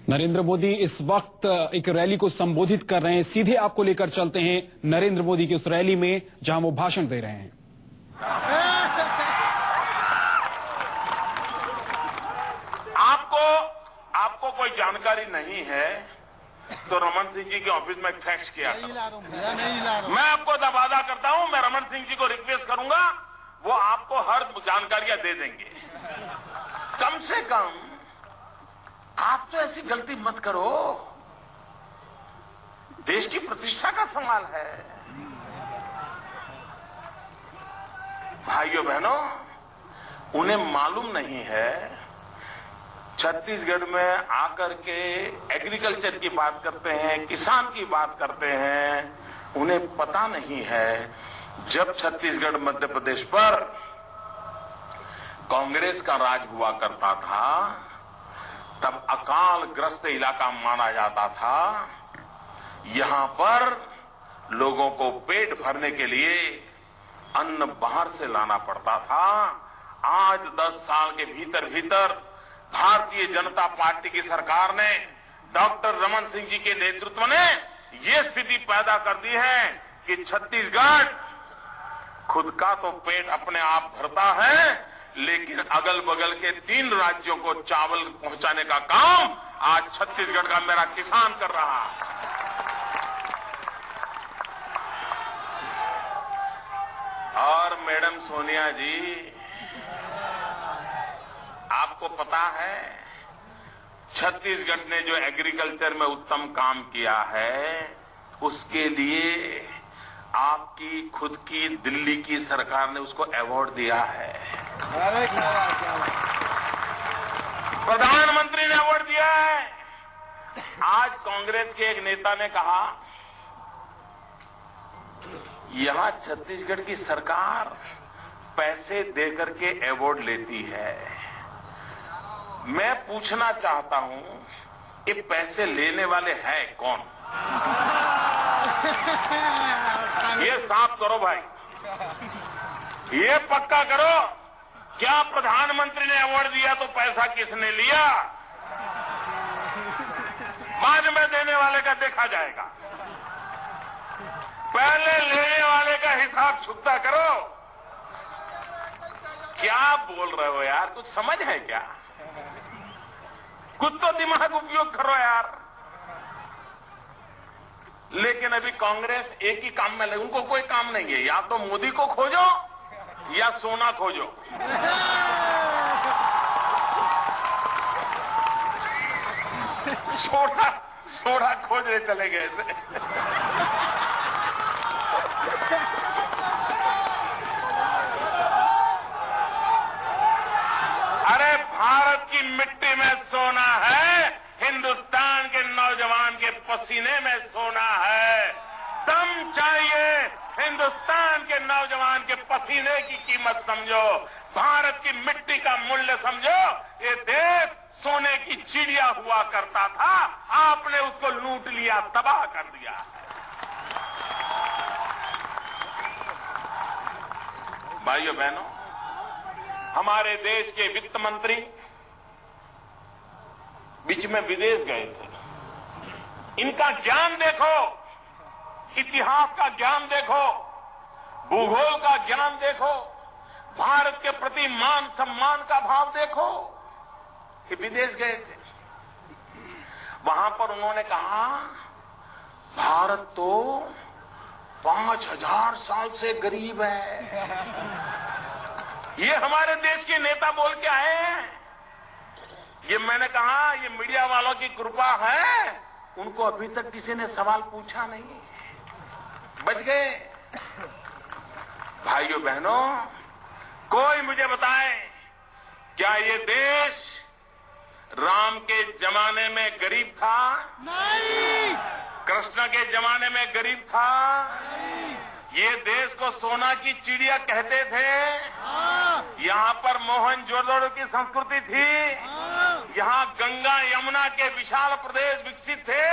नरेंद्र मोदी इस वक्त एक रैली को संबोधित कर रहे हैं। सीधे आपको लेकर चलते हैं नरेंद्र मोदी की उस रैली में जहां वो भाषण दे रहे हैं। आपको कोई जानकारी नहीं है तो रमन सिंह जी के ऑफिस में फैक्स किया मैं आपको वादा करता हूं, मैं रमन सिंह जी को रिक्वेस्ट करूंगा, वो आपको हर जानकारियां दे देंगे। कम से कम आप तो ऐसी गलती मत करो, देश की प्रतिष्ठा का सवाल है। भाइयों बहनों, उन्हें मालूम नहीं है, छत्तीसगढ़ में आकर के एग्रीकल्चर की बात करते हैं, किसान की बात करते हैं, उन्हें पता नहीं है जब छत्तीसगढ़ मध्य प्रदेश पर कांग्रेस का राज हुआ करता था तब अकाल ग्रस्त इलाका माना जाता था। यहां पर लोगों को पेट भरने के लिए अन्न बाहर से लाना पड़ता था। आज 10 साल के भीतर भीतर भारतीय जनता पार्टी की सरकार ने, डॉक्टर रमन सिंह जी के नेतृत्व ने ये स्थिति पैदा कर दी है कि छत्तीसगढ़ खुद का तो पेट अपने आप भरता है, लेकिन अगल बगल के 3 राज्यों को चावल पहुंचाने का काम आज छत्तीसगढ़ का मेरा किसान कर रहा है। और मैडम सोनिया जी, आपको पता है छत्तीसगढ़ ने जो एग्रीकल्चर में उत्तम काम किया है उसके लिए आपकी खुद की दिल्ली की सरकार ने उसको अवार्ड दिया है। प्रधानमंत्री ने अवार्ड दिया है। आज कांग्रेस के एक नेता ने कहा यहां छत्तीसगढ़ की सरकार पैसे देकर के अवार्ड लेती है। मैं पूछना चाहता हूं कि पैसे लेने वाले हैं कौन? ये साफ करो भाई, ये पक्का करो, क्या प्रधानमंत्री ने अवार्ड दिया तो पैसा किसने लिया? बाद में देने वाले का देखा जाएगा, पहले लेने वाले का हिसाब छुट्टा करो। क्या बोल रहे हो यार, कुछ समझ है क्या? कुछ तो दिमाग उपयोग करो यार। लेकिन अभी कांग्रेस एक ही काम में लगी, उनको कोई काम नहीं है, या तो मोदी को खोजो या सोना खोजो। सोना खोजने चले गए थे। अरे भारत की मिट्टी में सोना है, हिंदुस्तान के नौजवान के पसीने में सोना है। दम चाहिए, हिंदुस्तान के नौजवान के पसीने की कीमत समझो, भारत की मिट्टी का मूल्य समझो। ये देश सोने की चिड़िया हुआ करता था, आपने उसको लूट लिया, तबाह कर दिया है। भाइयों बहनों, हमारे देश के वित्त मंत्री बीच में विदेश गए थे। इनका ज्ञान देखो, इतिहास का ज्ञान देखो, भूगोल का ज्ञान देखो, भारत के प्रति मान सम्मान का भाव देखो। ये विदेश गए थे, वहां पर उन्होंने कहा भारत तो 5000 साल से गरीब है। ये हमारे देश के नेता बोल के आए हैं। ये मैंने कहा ये मीडिया वालों की कृपा है, उनको अभी तक किसी ने सवाल पूछा नहीं, बच गए। भाइयों बहनों, कोई मुझे बताए, क्या ये देश राम के जमाने में गरीब था? नहीं। कृष्ण के जमाने में गरीब था? नहीं। ये देश को सोना की चिड़िया कहते थे। यहाँ पर मोहनजोदड़ो की संस्कृति थी। यहाँ गंगा यमुना के विशाल प्रदेश विकसित थे।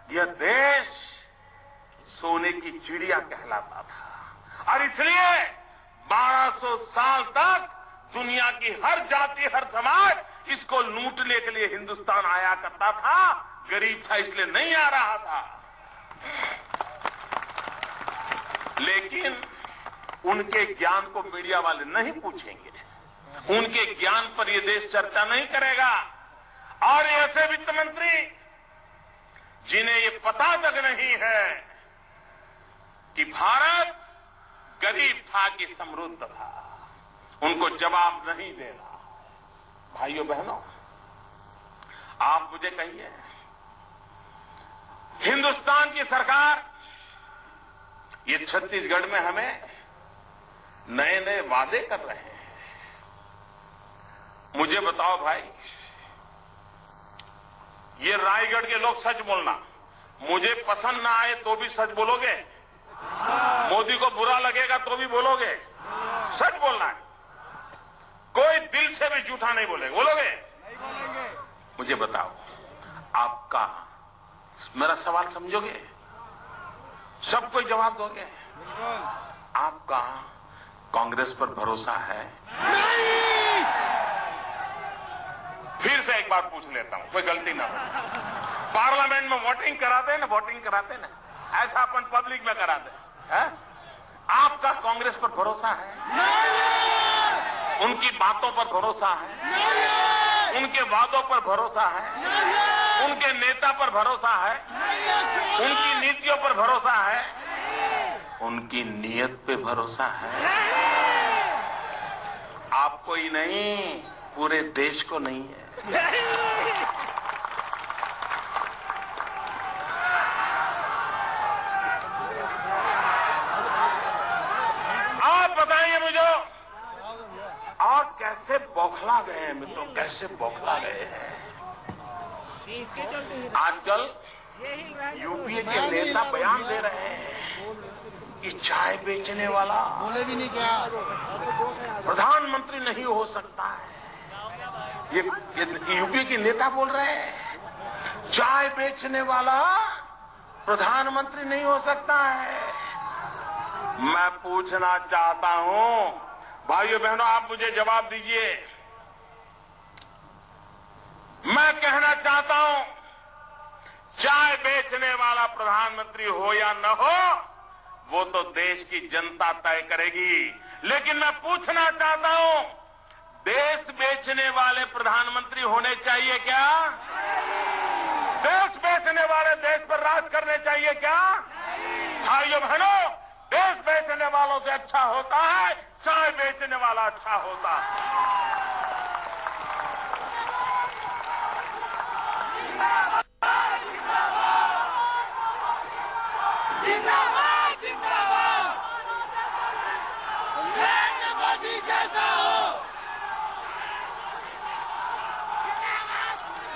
यह देश सोने की चिड़िया कहलाता था, और इसलिए 1200 साल तक दुनिया की हर जाति, हर समाज इसको लूटने के लिए हिंदुस्तान आया करता था, गरीब था इसलिए नहीं आ रहा था। लेकिन उनके ज्ञान को मीडिया वाले नहीं पूछेंगे, उनके ज्ञान पर यह देश चर्चा नहीं करेगा। और ऐसे वित्त मंत्री जिन्हें ये पता तक नहीं है कि भारत गरीब था कि समृद्ध था, उनको जवाब नहीं देना। भाइयों बहनों, आप मुझे कहिए, हिंदुस्तान की सरकार ये छत्तीसगढ़ में हमें नए नए वादे कर रहे हैं। मुझे बताओ भाई, ये रायगढ़ के लोग सच बोलना, मुझे पसंद ना आए तो भी सच बोलोगे, मोदी को बुरा लगेगा तो भी बोलोगे, सच बोलना है, कोई दिल से भी झूठा नहीं बोलेगा, बोलोगे? मुझे बताओ, आपका मेरा सवाल समझोगे? सब कोई जवाब दोगे? आपका कांग्रेस पर भरोसा है? फिर से एक बार पूछ लेता हूं, कोई गलती ना हो। पार्लियामेंट में वोटिंग कराते हैं ना, ऐसा अपन पब्लिक में कराते हैं। आपका कांग्रेस पर भरोसा है? उनकी बातों पर भरोसा है? उनके वादों पर भरोसा है? उनके नेता पर भरोसा है? उनकी नीतियों पर भरोसा है? उनकी नीयत पे भरोसा है? आपको ही नहीं, पूरे देश को नहीं है। आप बताइए मुझे, और कैसे बौखला गए हैं मित्रों, कैसे बौखला गए हैं। आजकल यूपीए के नेता बयान दे रहे हैं कि चाय बेचने वाला प्रधानमंत्री नहीं हो सकता है। ये यूपीए के नेता बोल रहे हैं, चाय बेचने वाला प्रधानमंत्री नहीं हो सकता है। मैं पूछना चाहता हूं, भाइयों बहनों, आप मुझे जवाब दीजिए। मैं कहना चाहता हूं, चाय बेचने वाला प्रधानमंत्री हो या न हो, वो तो देश की जनता तय करेगी। लेकिन मैं पूछना चाहता हूं, देश बेचने वाले प्रधानमंत्री होने चाहिए क्या? देश बेचने वाले देश पर राज करने चाहिए क्या? भाइयों बहनों, देश बेचने वालों से अच्छा होता है चाय बेचने वाला अच्छा होता है।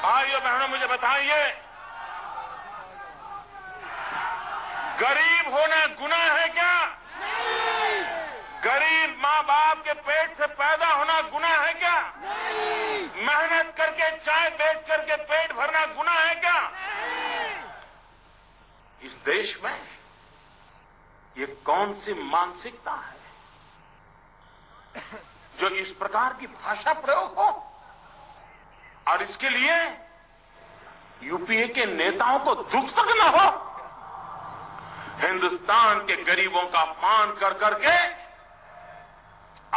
भाइयों बहनों, मुझे बताइए, गरीब होना गुनाह है क्या? नहीं। गरीब माँ बाप के पेट से पैदा होना गुनाह है क्या? नहीं। मेहनत करके चाय बेच करके पेट भरना गुनाह है क्या? नहीं। इस देश में ये कौन सी मानसिकता है जो इस प्रकार की भाषा प्रयोग हो? और इसके लिए यूपीए के नेताओं को दुख तक न हो। हिंदुस्तान के गरीबों का अपमान कर करके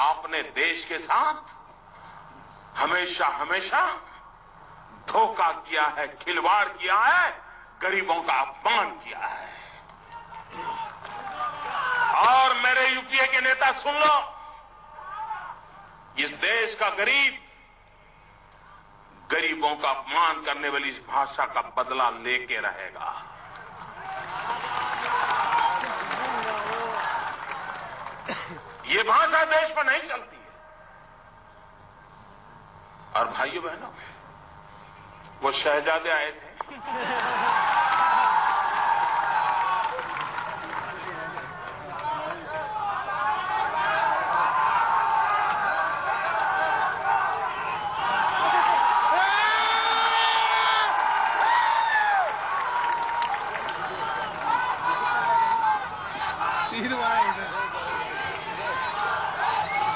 आपने देश के साथ हमेशा हमेशा धोखा किया है, खिलवाड़ किया है, गरीबों का अपमान किया है। और मेरे यूपीए के नेता सुन लो, इस देश का गरीब गरीबों का अपमान करने वाली इस भाषा का बदला लेके रहेगा। ये भाषा देश पर नहीं चलती है। और भाइयों बहनों, वो शहजादे आए थे,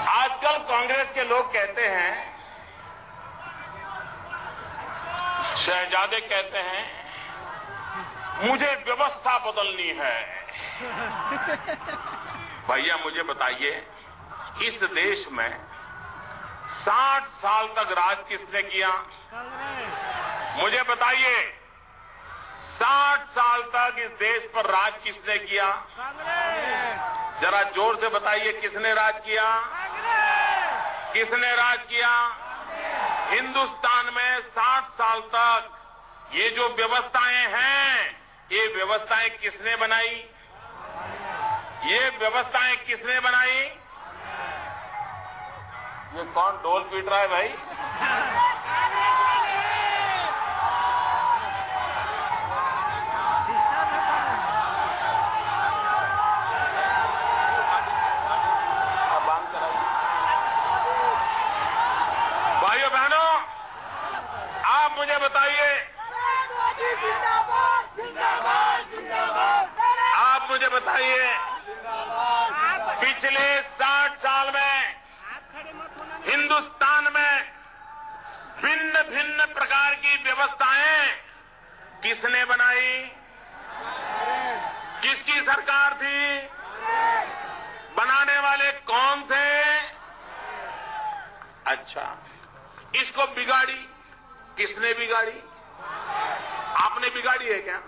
आजकल कांग्रेस के लोग कहते हैं शहजादे कहते हैं मुझे व्यवस्था बदलनी है। भैया मुझे बताइए, इस देश में 60 साल तक राज किसने किया? मुझे बताइए, 60 साल तक इस देश पर राज किसने किया? जरा जोर से बताइए, किसने राज किया? किसने राज किया? हिंदुस्तान में 60 साल तक ये जो व्यवस्थाएं हैं, ये व्यवस्थाएं किसने बनाई? ये व्यवस्थाएं किसने बनाई? ये कौन ढोल पीट रहा है भाई? भाइयों बहनों, आप मुझे बताइए, आप मुझे बताइए, पिछले 60 साल में हिंदुस्तान में भिन्न भिन्न प्रकार की व्यवस्थाएं किसने बनाई? किसकी सरकार थी? बनाने वाले कौन थे? अच्छा, इसको बिगाड़ी किसने? बिगाड़ी आपने बिगाड़ी है क्या?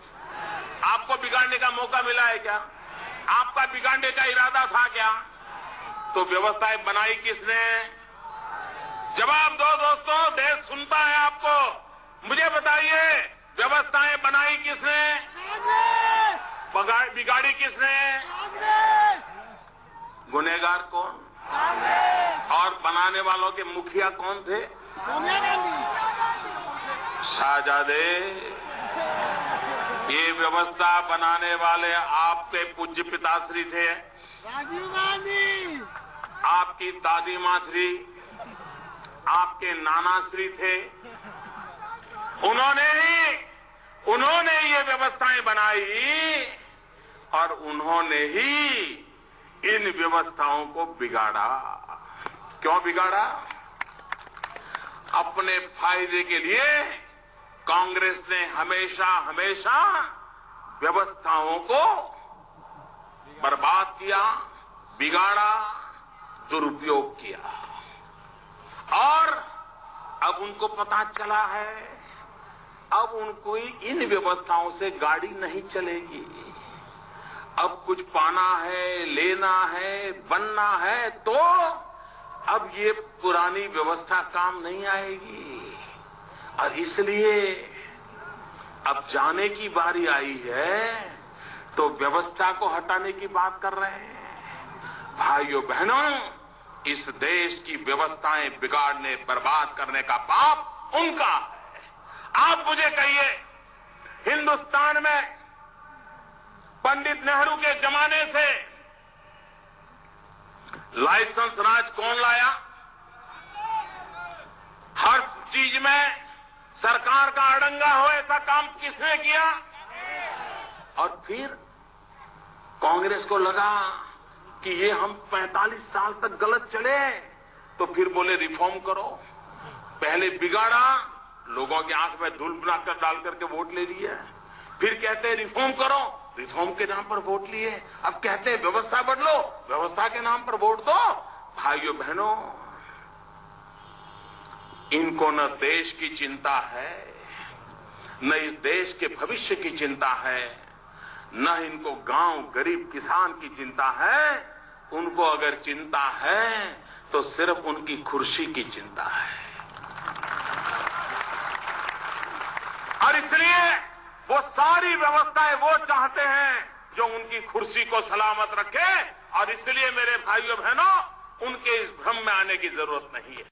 आपको बिगाड़ने का मौका मिला है क्या? आपका बिगाड़ने का इरादा था क्या? तो व्यवस्थाएं बनाई किसने? जवाब दो दोस्तों, देश सुनता है आपको। मुझे बताइए, व्यवस्थाएं बनाई किसने? बिगाड़ी किसने? गुनहगार कौन? और बनाने वालों के मुखिया कौन थे? शाहजादे, ये व्यवस्था बनाने वाले आपके पूज्य पिताश्री थे, राजीव गांधी, आपकी दादी माँ थी, आपके नाना श्री थे। उन्होंने ये व्यवस्थाएं बनाई और उन्होंने ही इन व्यवस्थाओं को बिगाड़ा। क्यों बिगाड़ा? अपने फायदे के लिए कांग्रेस ने हमेशा हमेशा व्यवस्थाओं को बर्बाद किया, बिगाड़ा, दुरुपयोग किया। और अब उनको पता चला है, अब उनको इन व्यवस्थाओं से गाड़ी नहीं चलेगी। अब कुछ पाना है, लेना है, बनना है, तो अब ये पुरानी व्यवस्था काम नहीं आएगी। और इसलिए अब जाने की बारी आई है तो व्यवस्था को हटाने की बात कर रहे हैं। भाइयों बहनों, इस देश की व्यवस्थाएं बिगाड़ने, बर्बाद करने का पाप उनका है। आप मुझे कहिए, हिंदुस्तान में पंडित नेहरू के जमाने से लाइसेंस राज कौन लाया? हर चीज में सरकार का अड़ंगा हो, ऐसा काम किसने किया? और फिर कांग्रेस को लगा कि ये हम 45 साल तक गलत चले, तो फिर बोले रिफॉर्म करो। पहले बिगाड़ा, लोगों की आंख में धूल बनाकर डाल करके वोट ले लिया। फिर कहते हैं रिफॉर्म करो, रिफॉर्म के नाम पर वोट लिए। अब कहते हैं व्यवस्था बदलो, व्यवस्था के नाम पर वोट दो। भाइयों बहनों, इनको न देश की चिंता है, न इस देश के भविष्य की चिंता है, न इनको गांव गरीब किसान की चिंता है। उनको अगर चिंता है तो सिर्फ उनकी कुर्सी की चिंता है। और इसलिए वो सारी व्यवस्थाएं वो चाहते हैं जो उनकी कुर्सी को सलामत रखे। और इसलिए मेरे भाइयों बहनों, उनके इस भ्रम में आने की जरूरत नहीं है।